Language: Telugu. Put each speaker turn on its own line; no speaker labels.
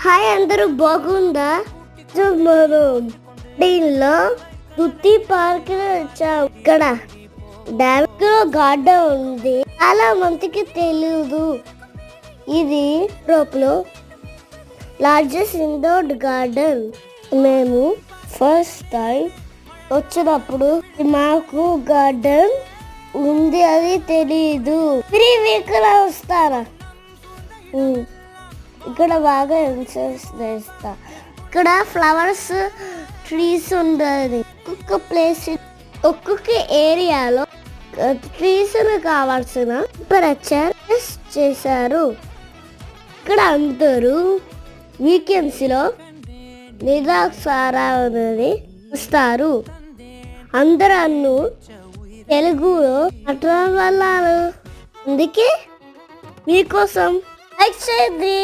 హాయ్ అందరూ బాగుందా? మనం దీనిలో గుత్తి పార్క్ వచ్చాం. ఇక్కడ డ్యామ్ గార్డెన్ ఉంది. చాలా మందికి తెలియదు ఇది యూరోప్లో లార్జెస్ట్ ఇండోర్ గార్డెన్. మేము ఫస్ట్ టైం వచ్చినప్పుడు మాకు గార్డెన్ ఉంది అది తెలీదు. ఫ్రీ వీక్లో వస్తారా? ఇక్కడ బాగా ఎంజాయ్ చేస్తా. ఇక్కడ ఫ్లవర్స్ ట్రీస్ ఉండదు. ఒక్కొక్క ప్లేస్ ఒక్కొక్క ఏరియాలో ట్రీస్ కావాల్సిన టెంపరేచర్ చేశారు. ఇక్కడ అందరూ వీకెండ్స్లో నిరాక్షారా అనేది వస్తారు. అందరూ తెలుగులో మాట్లాడారు. అందుకే మీకోసం లైక్ చేయండి.